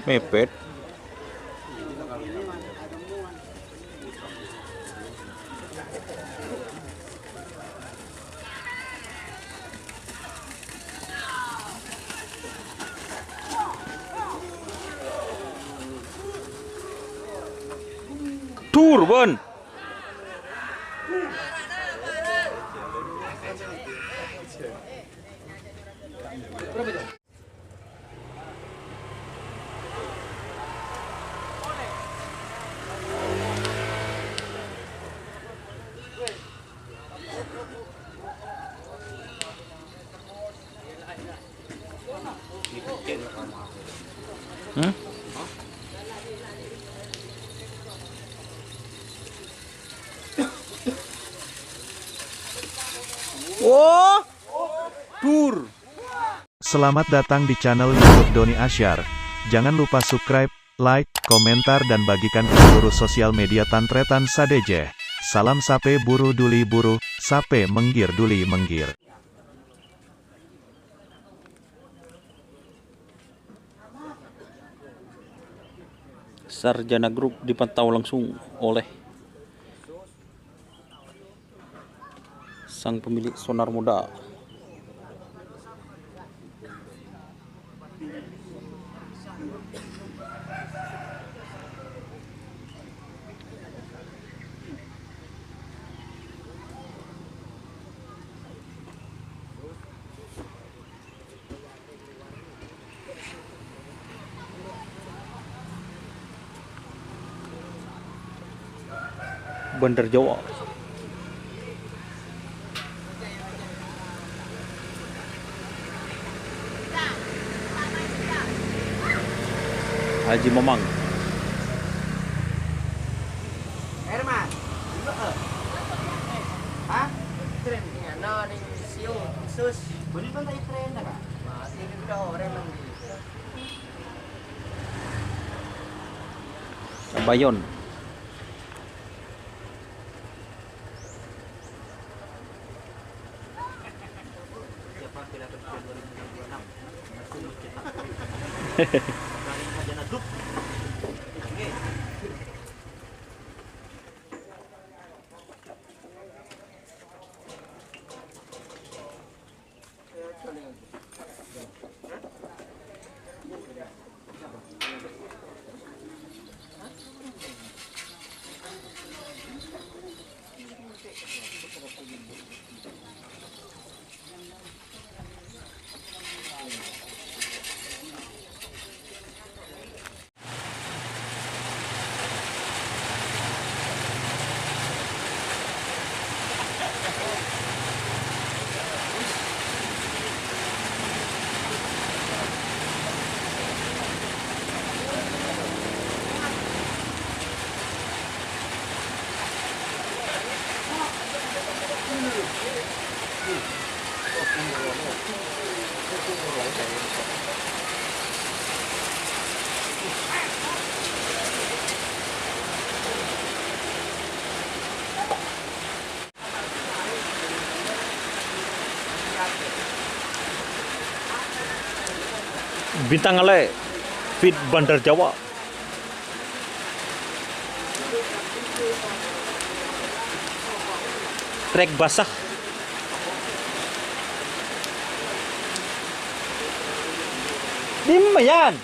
Mepet. Turban. Hmm? Oh, tur. Selamat datang di channel YouTube Doni Asyar. Jangan lupa subscribe, like, komentar dan bagikan ke seluruh sosial media Tantretan Sadeje. Salam sape buru duli buru, sape menggir duli menggir. Sarjana Grup dipantau langsung oleh sang pemilik sonar muda. Bandar Jawa. Haji Mamang. Herman, hah? Tren no ning siu sus. Beli kan tadi tren dah kak. Masih udah orang nang di. Sabayon. Siapa tidak terpilih 2026? Masih mencetak. Sarjana Grup. Oke. Bintang Ale Fit Bandar Jawa. Trek basah. Dimayan.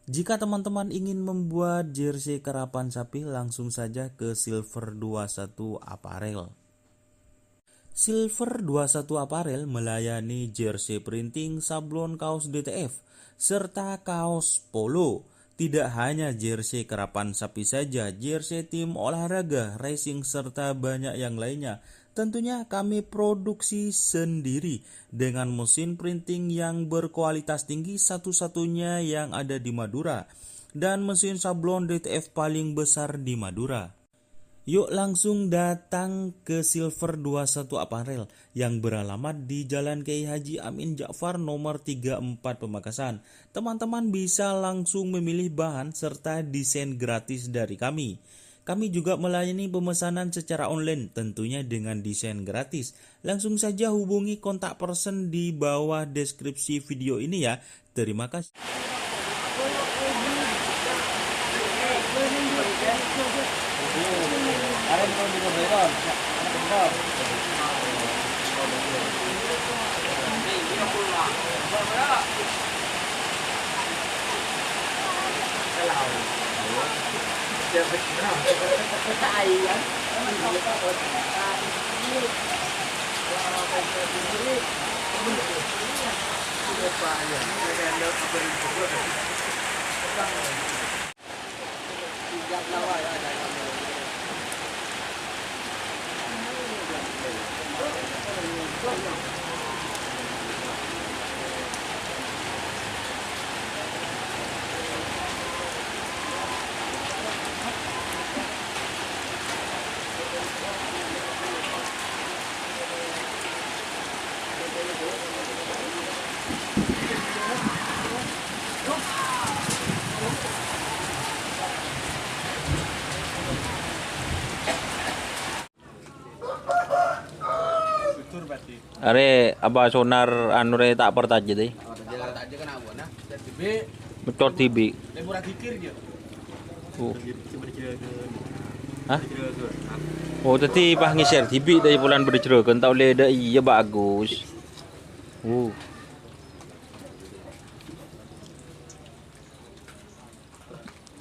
Jika teman-teman ingin membuat jersey karapan sapi, langsung saja ke Silver 21 Apparel. Silver 21 Apparel melayani jersey printing, sablon kaos DTF, serta kaos polo. Tidak hanya jersey karapan sapi saja, jersey tim olahraga, racing, serta banyak yang lainnya. Tentunya kami produksi sendiri dengan mesin printing yang berkualitas tinggi, satu-satunya yang ada di Madura, dan mesin sablon DTF paling besar di Madura. Yuk langsung datang ke Silver 21 Apparel yang beralamat di Jalan Kiai Haji Amin Ja'far nomor 34 Pamekasan. Teman-teman bisa langsung memilih bahan serta desain gratis dari kami. Kami juga melayani pemesanan secara online, tentunya dengan desain gratis. Langsung saja hubungi kontak person di bawah deskripsi video ini ya. Terima kasih. Are aba sonar anu re tak pertaje deh. Betul tibi. Hah? Oh tadi pas nge-share tibi dari bulan bercerahkan tau le dah iya bagus.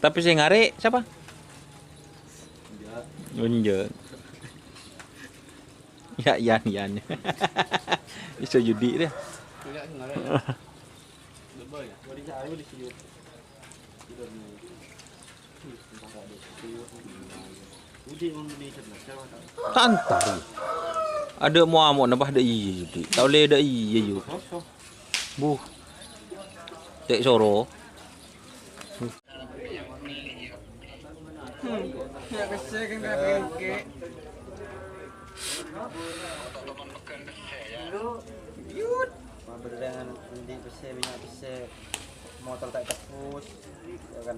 Tapi saya ngare siapa? Unjuk. Ya Yan. Bisa judi deh. Santai. Ada muamuk nambah ada iya judi. Tahu le ada iya yuk. Buh. Tek soro. Ya kesel kan pengen ke. Yut. Berdangan di pese minyak pese motor tak tepus ya kan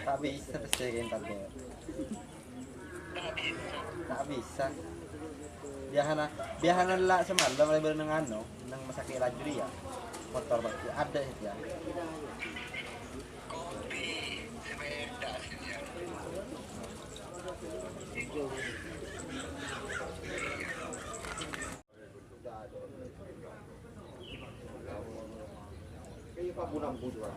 tak bisa pese kan tak bisa biahan lah semalam lebar nang ano nang masakit laju dia motor bakti ada itu ya. Kayak Pak Bunam juga.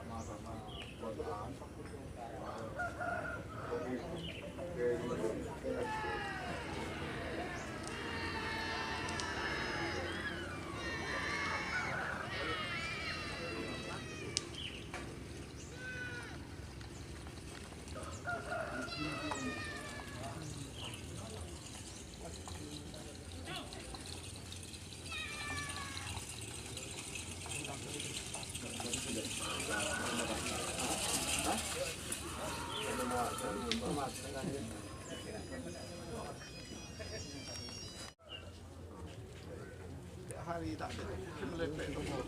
Hari tak ada kelepek nombor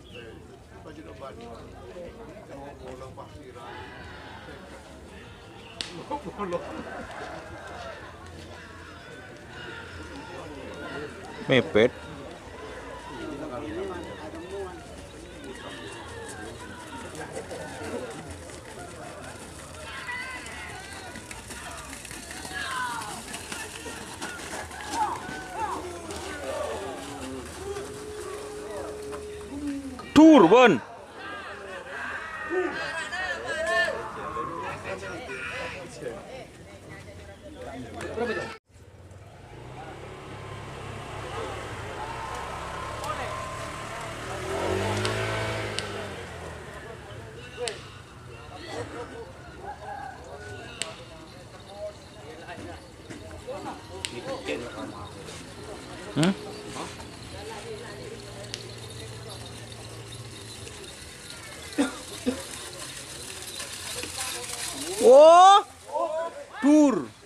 baju depan bola pasiran bola Mepet. Turban. Hmm? Oh, tur.